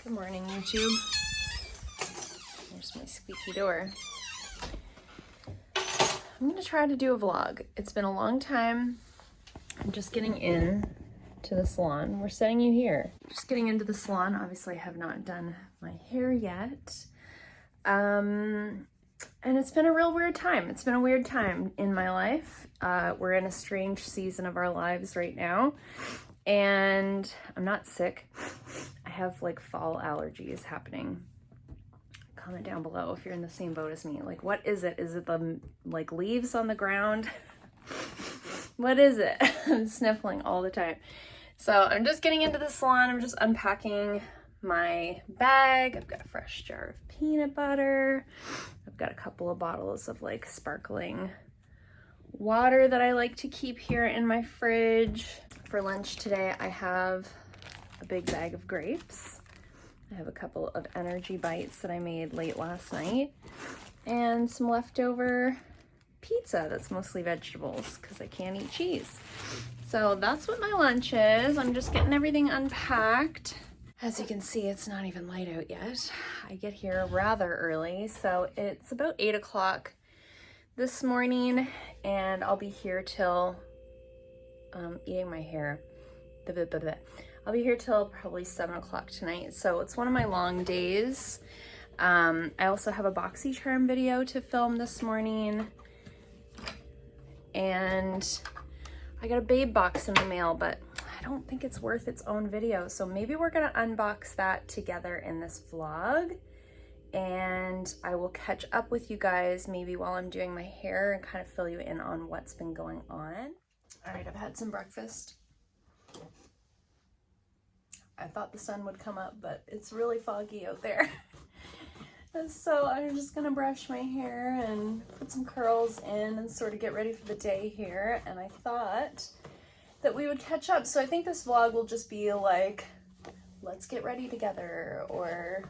Good morning, YouTube. There's my squeaky door. I'm gonna try to do a vlog. It's been a long time. I'm just getting in to the salon. We're setting you here. Just getting into the salon. Obviously, I have not done my hair yet. And it's been a real weird time. It's been a weird time in my life. We're in a strange season of our lives right now. And I'm not sick. I have like fall allergies happening. Comment down below if you're in the same boat as me. Like, what is it? Is it the like leaves on the ground? What is it? I'm sniffling all the time. So I'm just getting into the salon. I'm just unpacking my bag. I've got a fresh jar of peanut butter. I've got a couple of bottles of like sparkling water that I like to keep here in my fridge. For lunch today, I have a big bag of grapes. I have a couple of energy bites that I made late last night and some leftover pizza that's mostly vegetables because I can't eat cheese. So that's what my lunch is. I'm just getting everything unpacked. As you can see, it's not even light out yet. I get here rather early, so it's about 8 o'clock this morning, and I'll be here till eating my hair. I'll be here till probably 7 o'clock tonight, so it's one of my long days. I also have a Boxycharm video to film this morning, and I got a Babebox in the mail, but I don't think it's worth its own video, so maybe we're gonna unbox that together in this vlog, and I will catch up with you guys maybe while I'm doing my hair and kind of fill you in on what's been going on. All right, I've had some breakfast. I thought the sun would come up, but it's really foggy out there. So I'm just gonna brush my hair and put some curls in and sort of get ready for the day here. And I thought that we would catch up. So I think this vlog will just be like, let's get ready together, or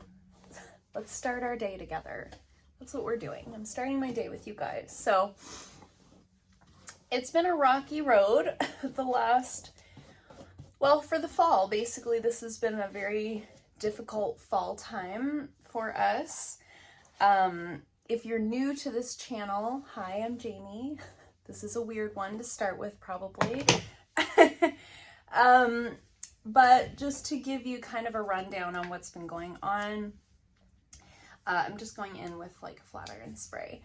let's start our day together. That's what we're doing. I'm starting my day with you guys. So it's been a rocky road for the fall. Basically, this has been a very difficult fall time for us. If you're new to this channel, hi, I'm Jamie. This is a weird one to start with, probably. But just to give you kind of a rundown on what's been going on, I'm just going in with like a flat iron spray.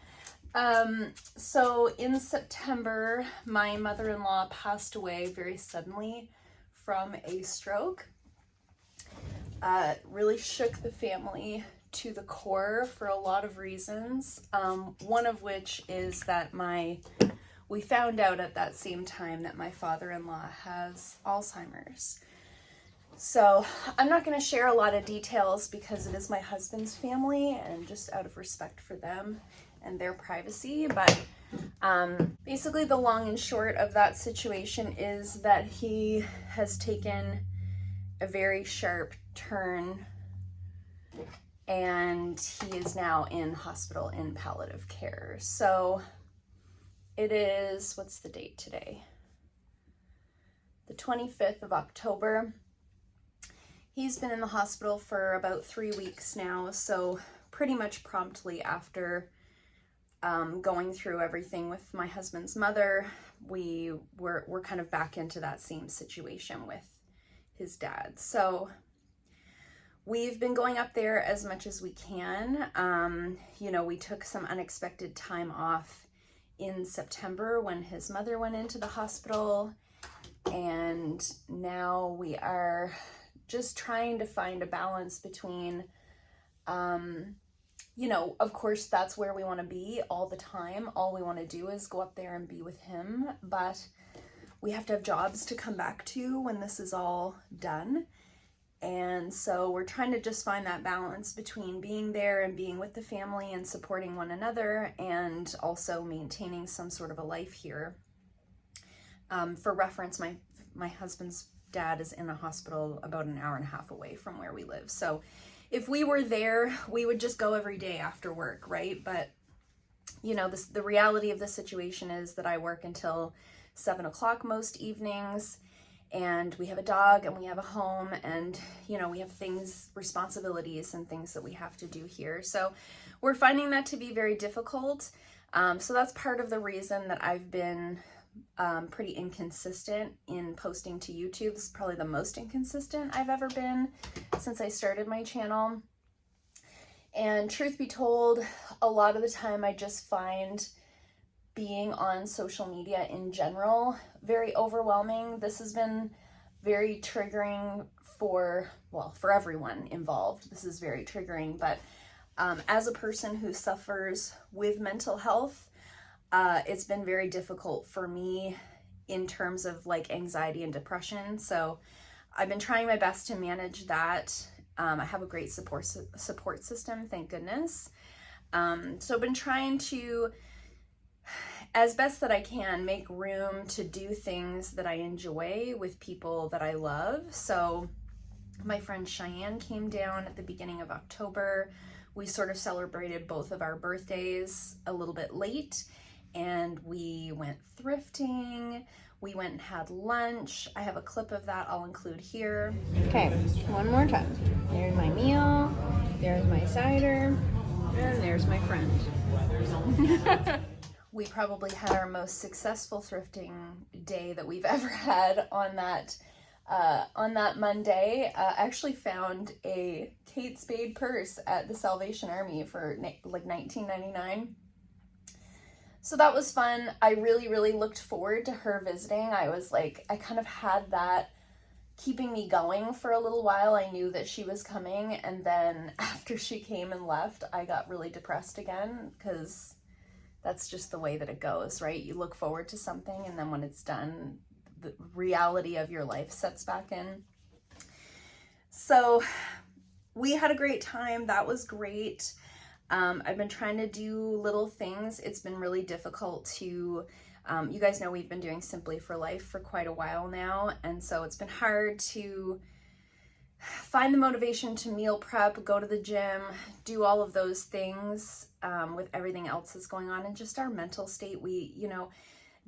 So in September, my mother-in-law passed away very suddenly from a stroke. Really shook the family to the core for a lot of reasons. One of which is that we found out at that same time that my father-in-law has Alzheimer's. So I'm not going to share a lot of details because it is my husband's family and just out of respect for them and their privacy. But basically the long and short of that situation is that he has taken a very sharp turn and he is now in hospital in palliative care. So it is, what's the date today? The 25th of October. He's been in the hospital for about 3 weeks now, so pretty much promptly after going through everything with my husband's mother, we're kind of back into that same situation with his dad. So we've been going up there as much as we can. You know, we took some unexpected time off in September when his mother went into the hospital, and now we are just trying to find a balance between, you know, of course, that's where we want to be all the time. All we want to do is go up there and be with him, but we have to have jobs to come back to when this is all done. And so we're trying to just find that balance between being there and being with the family and supporting one another, and also maintaining some sort of a life here. For reference, my husband's dad is in a hospital about an hour and a half away from where we live. So if we were there, we would just go every day after work, right? But you know, the reality of the situation is that I work until 7 o'clock most evenings, and we have a dog and we have a home, and you know, we have things, responsibilities and things that we have to do here. So we're finding that to be very difficult. So that's part of the reason that I've been pretty inconsistent in posting to YouTube. It's probably the most inconsistent I've ever been since I started my channel. And truth be told, a lot of the time I just find being on social media in general very overwhelming. This has been very triggering for everyone involved. This is very triggering, but as a person who suffers with mental health, it's been very difficult for me in terms of like anxiety and depression. So I've been trying my best to manage that. I have a great support system, thank goodness. So I've been trying to, as best that I can, make room to do things that I enjoy with people that I love. So my friend Cheyenne came down at the beginning of October. We sort of celebrated both of our birthdays a little bit late, and we went thrifting. We went and had lunch. I have a clip of that I'll include here. Okay, one more time. There's my meal, there's my cider, and there's my friend. We probably had our most successful thrifting day that we've ever had on that Monday. I actually found a Kate Spade purse at the Salvation Army for like $19.99. So that was fun. I really looked forward to her visiting. I was like, I kind of had that keeping me going for a little while. I knew that she was coming, and then after she came and left, I got really depressed again, because that's just the way that it goes, right? You look forward to something, and then when it's done, the reality of your life sets back in. So we had a great time. That was great. I've been trying to do little things. It's been really difficult to, you guys know we've been doing Simply for Life for quite a while now, and so it's been hard to find the motivation to meal prep, go to the gym, do all of those things with everything else that's going on, and just our mental state.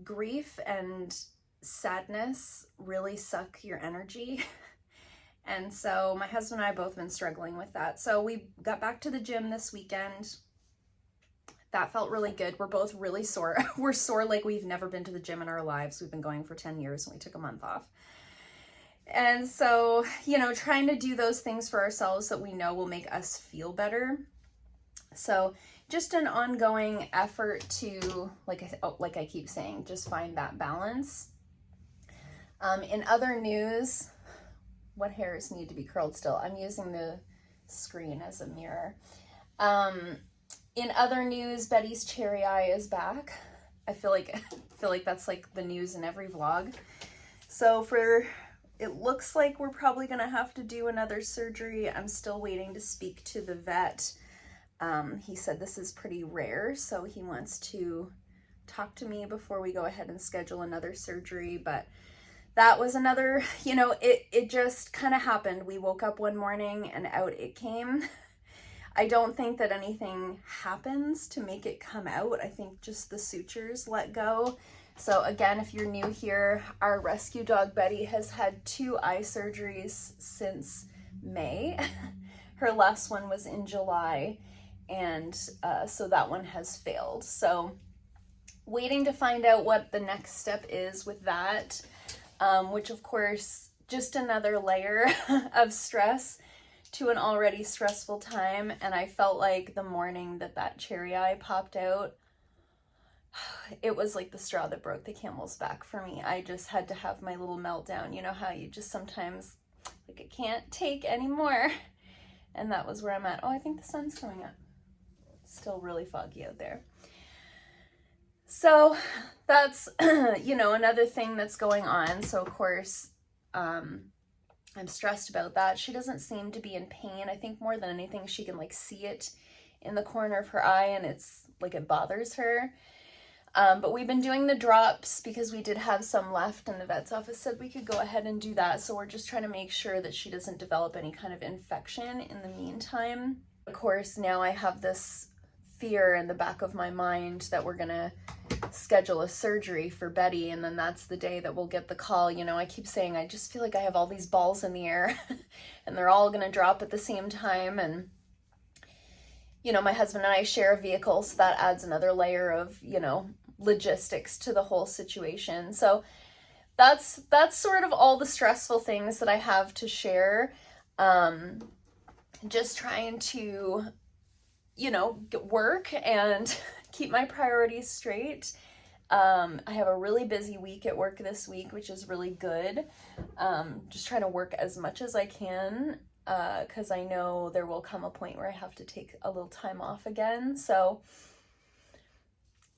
Grief and sadness really suck your energy. And so my husband and I have both been struggling with that. So we got back to the gym this weekend. That felt really good. We're both really sore. We're sore like we've never been to the gym in our lives. We've been going for 10 years and we took a month off. And so, trying to do those things for ourselves that we know will make us feel better. So just an ongoing effort to, like I keep saying, just find that balance. In other news, what hairs need to be curled still? I'm using the screen as a mirror. In other news, Betty's cherry eye is back. I feel like that's like the news in every vlog. So it looks like we're probably gonna have to do another surgery. I'm still waiting to speak to the vet. He said this is pretty rare, so he wants to talk to me before we go ahead and schedule another surgery. But that was another, it just kind of happened. We woke up one morning and out it came. I don't think that anything happens to make it come out. I think just the sutures let go. So again, if you're new here, our rescue dog Betty has had 2 eye surgeries since May. Her last one was in July, and so that one has failed. So waiting to find out what the next step is with that. Which of course, just another layer of stress to an already stressful time. And I felt like the morning that cherry eye popped out, it was like the straw that broke the camel's back for me. I just had to have my little meltdown. You know how you just sometimes, like, I can't take anymore. And that was where I'm at. Oh, I think the sun's coming up. It's still really foggy out there. So that's, another thing that's going on. So of course, I'm stressed about that. She doesn't seem to be in pain. I think more than anything, she can like see it in the corner of her eye, and it's like it bothers her. But we've been doing the drops because we did have some left, and the vet's office said we could go ahead and do that. So we're just trying to make sure that she doesn't develop any kind of infection in the meantime. Of course, now I have this fear in the back of my mind that we're gonna schedule a surgery for Betty, and then that's the day that we'll get the call. You know, I keep saying I just feel like I have all these balls in the air and they're all going to drop at the same time. And you know, my husband and I share a vehicle, so that adds another layer of, you know, logistics to the whole situation. So that's sort of all the stressful things that I have to share. Just trying to, you know, work and keep my priorities straight. I have a really busy week at work this week, which is really good. Just trying to work as much as I can, because I know there will come a point where I have to take a little time off again. So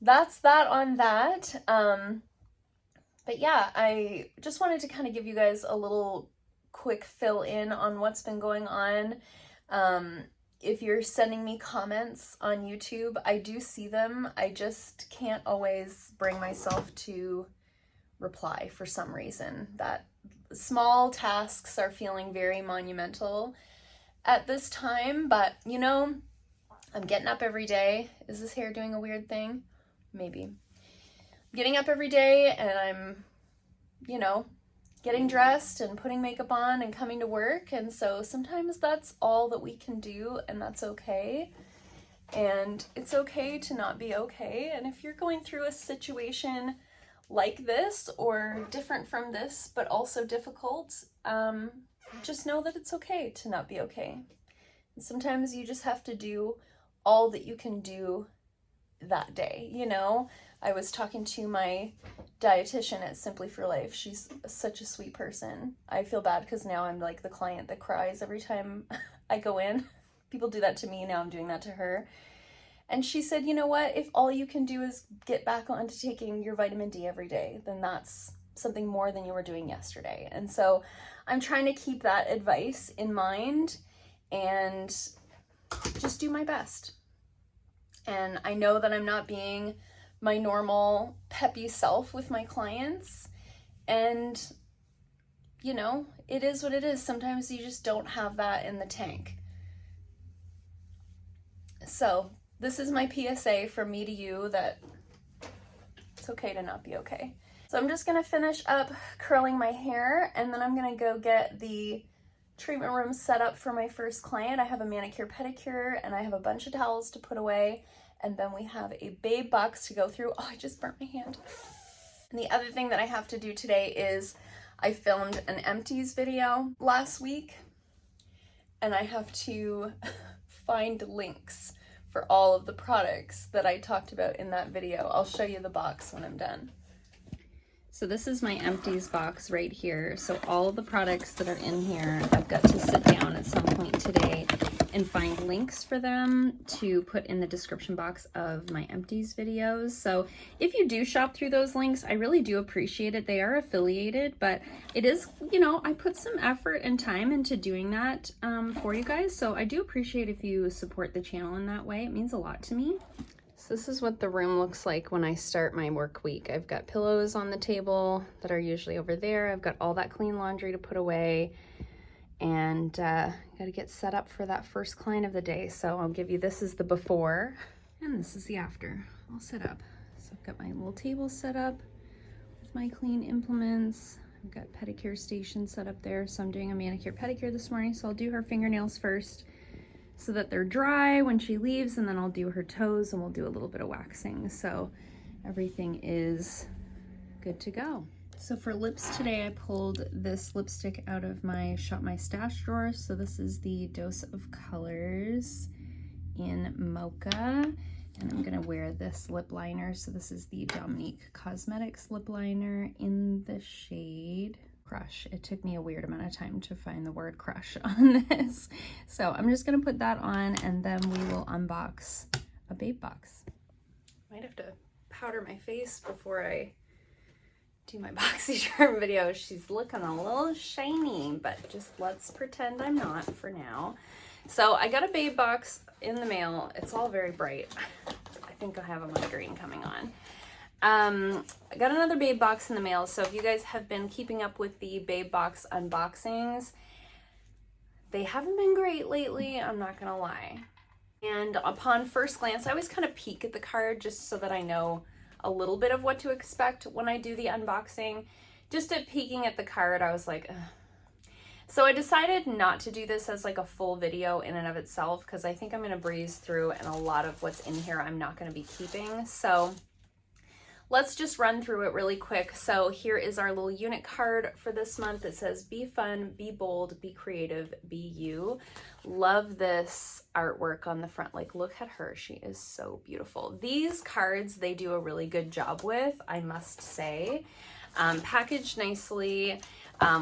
that's that on that. But yeah, I just wanted to kind of give you guys a little quick fill in on what's been going on. If you're sending me comments on YouTube, I do see them. I just can't always bring myself to reply for some reason. That small tasks are feeling very monumental at this time, but you know, I'm getting up every day. Is this hair doing a weird thing? Maybe. Getting up every day and I'm, you know, getting dressed and putting makeup on and coming to work. And so sometimes that's all that we can do, and that's okay. And it's okay to not be okay. And if you're going through a situation like this or different from this, but also difficult, just know that it's okay to not be okay. And sometimes you just have to do all that you can do that day, you know? I was talking to my dietitian at Simply for Life. She's such a sweet person. I feel bad because now I'm like the client that cries every time I go in. People do that to me, now I'm doing that to her. And she said, you know what, if all you can do is get back onto taking your vitamin D every day, then that's something more than you were doing yesterday. And so I'm trying to keep that advice in mind and just do my best. And I know that I'm not being my normal peppy self with my clients, and you know, it is what it is. Sometimes you just don't have that in the tank. So this is my PSA from me to you, that it's okay to not be okay. So I'm just gonna finish up curling my hair, and then I'm gonna go get the treatment room set up for my first client. I have a manicure pedicure and I have a bunch of towels to put away. And then we have a Babebox to go through. Oh, I just burnt my hand. And the other thing that I have to do today is I filmed an empties video last week, and I have to find links for all of the products that I talked about in that video. I'll show you the box when I'm done. So this is my empties box right here. So all of the products that are in here, I've got to sit down at some point today and find links for them to put in the description box of my empties videos. So if you do shop through those links, I really do appreciate it. They are affiliated, but it is, you know, I put some effort and time into doing that for you guys. So I do appreciate if you support the channel in that way. It means a lot to me. So this is what the room looks like when I start my work week. I've got pillows on the table that are usually over there. I've got all that clean laundry to put away, and got to get set up for that first client of the day. So I'll give you, this is the before and this is the after. I'll set up. So I've got my little table set up with my clean implements. I've got pedicure station set up there. So I'm doing a manicure pedicure this morning. So I'll do her fingernails first so that they're dry when she leaves, and then I'll do her toes and we'll do a little bit of waxing. So everything is good to go. So for lips today, I pulled this lipstick out of my Shop My Stash drawer. So this is the Dose of Colors in Mocha, and I'm gonna wear this lip liner. So this is the Dominique Cosmetics lip liner in the shade Crush. It took me a weird amount of time to find the word crush on this. So I'm just gonna put that on, and then we will unbox a Babebox. Might have to powder my face before I do my Boxycharm video. She's looking a little shiny, but just let's pretend I'm not for now. So I got a Babebox in the mail. It's all very bright. I think I have a migraine coming on. I got another Babebox in the mail. So if you guys have been keeping up with the Babebox unboxings, they haven't been great lately, I'm not gonna lie. And upon first glance, I always kind of peek at the card just so that I know a little bit of what to expect when I do the unboxing. Just at peeking at the card, I was like, ugh. So I decided not to do this as like a full video in and of itself, because I think I'm going to breeze through, and a lot of what's in here I'm not going to be keeping. So let's just run through it really quick. So here is our little unit card for this month. It says, be fun, be bold, be creative, be you. Love this artwork on the front. Like, look at her. She is so beautiful. These cards, they do a really good job with, I must say. Packaged nicely.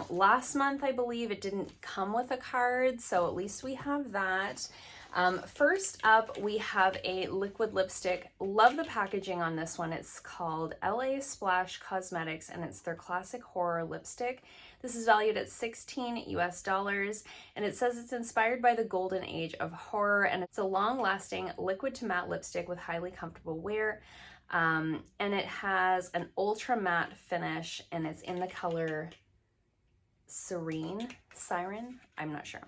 Last month, I believe it didn't come with a card, so at least we have that. First up, we have a liquid lipstick. Love the packaging on this one. It's called LA Splash Cosmetics, and it's their classic horror lipstick. This is valued at $16 US, and it says it's inspired by the golden age of horror, and it's a long-lasting liquid to matte lipstick with highly comfortable wear. And it has an ultra matte finish, and it's in the color Siren, I'm not sure.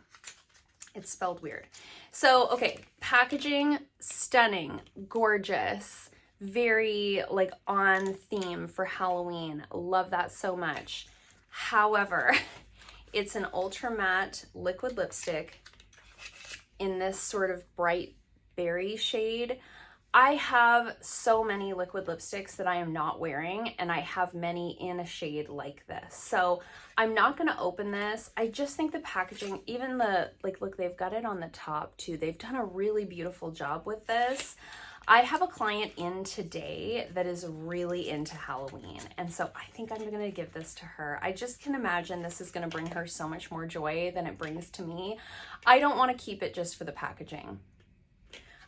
It's spelled weird. So, okay, packaging, stunning, gorgeous, very like on theme for Halloween. Love that so much. However, it's an ultra matte liquid lipstick in this sort of bright berry shade. I have so many liquid lipsticks that I am not wearing, and I have many in a shade like this. So I'm not gonna open this. I just think the packaging, even the, like, look, they've got it on the top too. They've done a really beautiful job with this. I have a client in today that is really into Halloween, and so I think I'm gonna give this to her. I just can imagine this is gonna bring her so much more joy than it brings to me. I don't wanna keep it just for the packaging.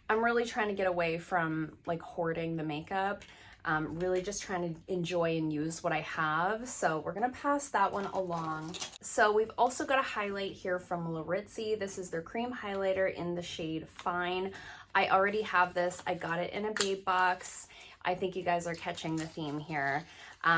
I'm really trying to get away from like hoarding the makeup, really just trying to enjoy and use what I have. So we're gonna pass that one along. So we've also got a highlight here from Laritzi. This is their cream highlighter in the shade Fine. I already have this. I got it in a Babebox. I think you guys are catching the theme here.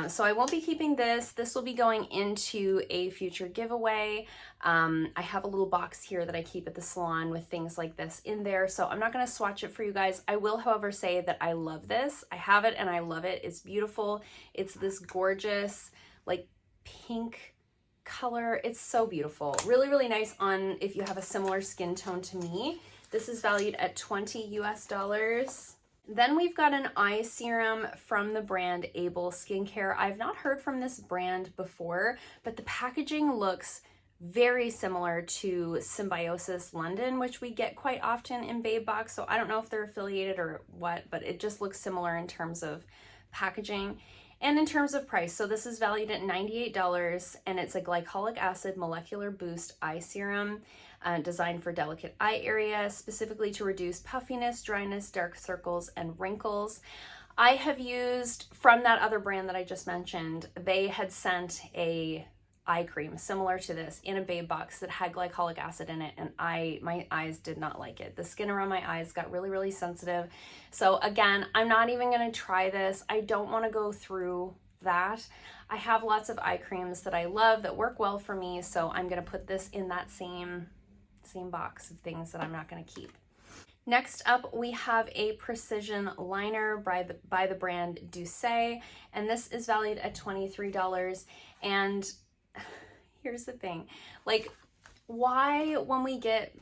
So I won't be keeping this. This will be going into a future giveaway. I have a little box here that I keep at the salon with things like this in there. So I'm not going to swatch it for you guys. I will, however, say that I love this. I have it and I love it. It's beautiful. It's this gorgeous, like, pink color. It's so beautiful. Really, really nice on if you have a similar skin tone to me. This is valued at $20 US. Then we've got an eye serum from the brand Able Skincare. I've not heard from this brand before, but the packaging looks very similar to Symbiosis London, which we get quite often in Babebox. So I don't know if they're affiliated or what, but it just looks similar in terms of packaging and in terms of price. So this is valued at $98, and it's a glycolic acid molecular boost eye serum. Designed for delicate eye area, specifically to reduce puffiness, dryness, dark circles, and wrinkles. I have used, from that other brand that I just mentioned, they had sent a eye cream similar to this in a Babebox that had glycolic acid in it, and my eyes did not like it. The skin around my eyes got really, really sensitive. So again, I'm not even gonna try this. I don't wanna go through that. I have lots of eye creams that I love that work well for me, so I'm gonna put this in that same box of things that I'm not going to keep. Next up, we have a precision liner by the brand Douce, and this is valued at $23. And here's the thing, like, why, when we get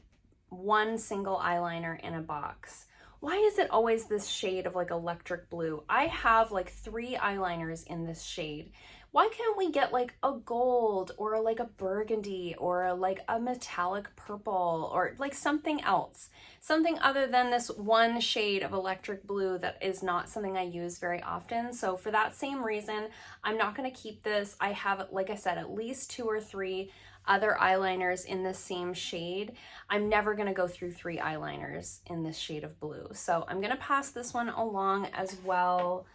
one single eyeliner in a box, why is it always this shade of like electric blue? I have like 3 eyeliners in this shade. Why can't we get like a gold or like a burgundy or like a metallic purple or like something else? Something other than this one shade of electric blue that is not something I use very often. So for that same reason, I'm not going to keep this. I have, like I said, at least 2 or 3 other eyeliners in the same shade. I'm never going to go through 3 eyeliners in this shade of blue. So I'm going to pass this one along as well.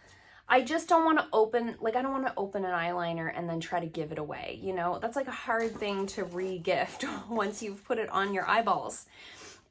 I just don't want to open, like, I don't want to open an eyeliner and then try to give it away, you know? That's like a hard thing to re-gift once you've put it on your eyeballs.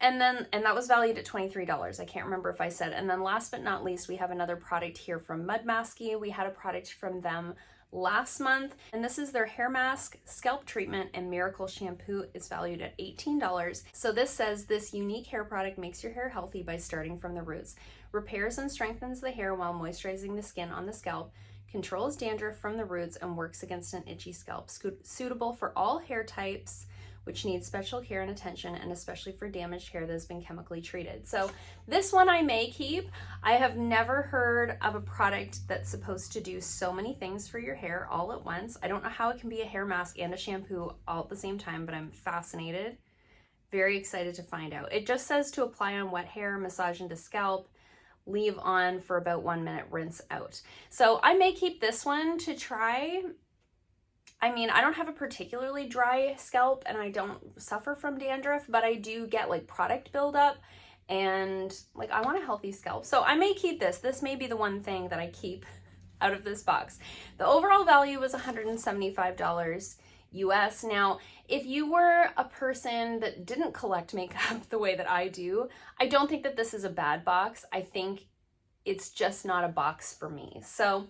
And that was valued at $23. I can't remember if I said. And then last but not least, we have another product here from Mud Masky. We had a product from them last month. And this is their hair mask, scalp treatment, and miracle shampoo. Is valued at $18. So this says this unique hair product makes your hair healthy by starting from the roots, repairs and strengthens the hair while moisturizing the skin on the scalp, controls dandruff from the roots, and works against an itchy scalp. Suitable for all hair types, which needs special care and attention, and especially for damaged hair that has been chemically treated. So this one I may keep. I have never heard of a product that's supposed to do so many things for your hair all at once. I don't know how it can be a hair mask and a shampoo all at the same time, but I'm fascinated. Very excited to find out. It just says to apply on wet hair, massage into scalp, leave on for about 1 minute, rinse out. So I may keep this one to try. I mean, I don't have a particularly dry scalp and I don't suffer from dandruff, but I do get like product buildup and like I want a healthy scalp. So I may keep this. This may be the one thing that I keep out of this box. The overall value was $175 US. Now, if you were a person that didn't collect makeup the way that I do, I don't think that this is a bad box. I think it's just not a box for me. So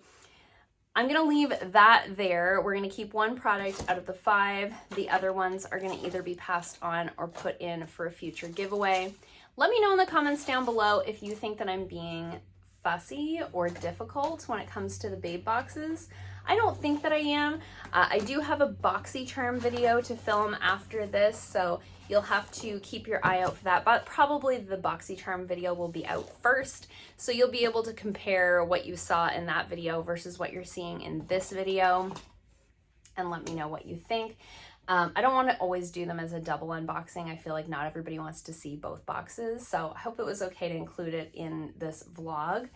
I'm gonna leave that there. We're gonna keep one product out of the 5. The other ones are gonna either be passed on or put in for a future giveaway. Let me know in the comments down below if you think that I'm being fussy or difficult when it comes to the babe boxes. I don't think that I am. I do have a Boxycharm video to film after this, so you'll have to keep your eye out for that, but probably the Boxycharm video will be out first, so you'll be able to compare what you saw in that video versus what you're seeing in this video, and let me know what you think. I don't want to always do them as a double unboxing. I feel like not everybody wants to see both boxes, so I hope it was okay to include it in this vlog.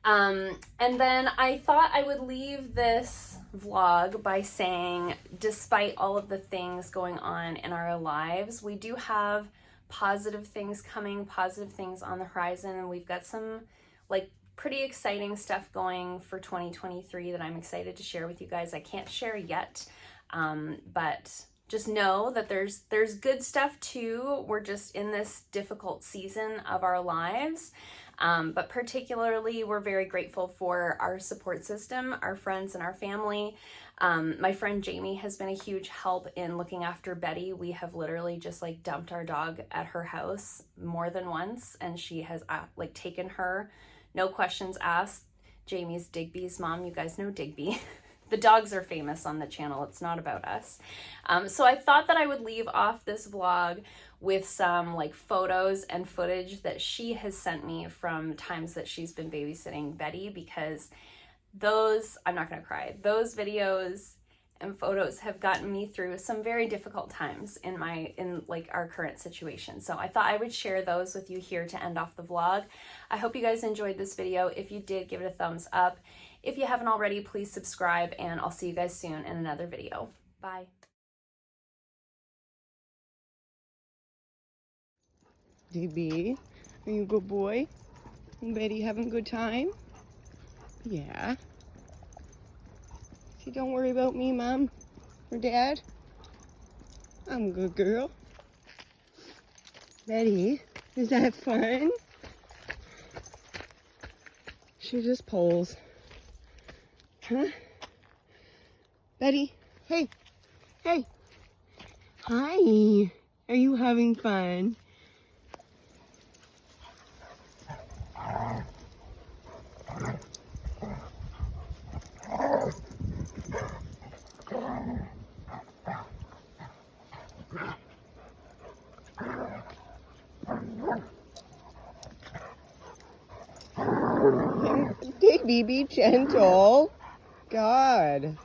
And then I thought I would leave this vlog by saying, despite all of the things going on in our lives, we do have positive things coming, positive things on the horizon, and we've got some like pretty exciting stuff going for 2023 that I'm excited to share with you guys. I can't share yet, but just know that there's good stuff too. We're just in this difficult season of our lives. But particularly, we're very grateful for our support system, our friends and our family. My friend Jamie has been a huge help in looking after Betty. We have literally just like dumped our dog at her house more than once, and she has like taken her, no questions asked. Jamie's Digby's mom. You guys know Digby. The dogs are famous on the channel. It's not about us. So I thought that I would leave off this vlog with some like photos and footage that she has sent me from times that she's been babysitting Betty, because those, I'm not gonna cry, those videos and photos have gotten me through some very difficult times in like our current situation. So I thought I would share those with you here to end off the vlog. I hope you guys enjoyed this video. If you did, give it a thumbs up. If you haven't already, please subscribe, and I'll see you guys soon in another video. Bye. DB, are you a good boy? And Betty having a good time? Yeah. See, don't worry about me, Mom or Dad. I'm a good girl. Betty, is that fun? She just pulls. Huh? Betty, hey, hey. Hi, are you having fun? Digby, be gentle. God.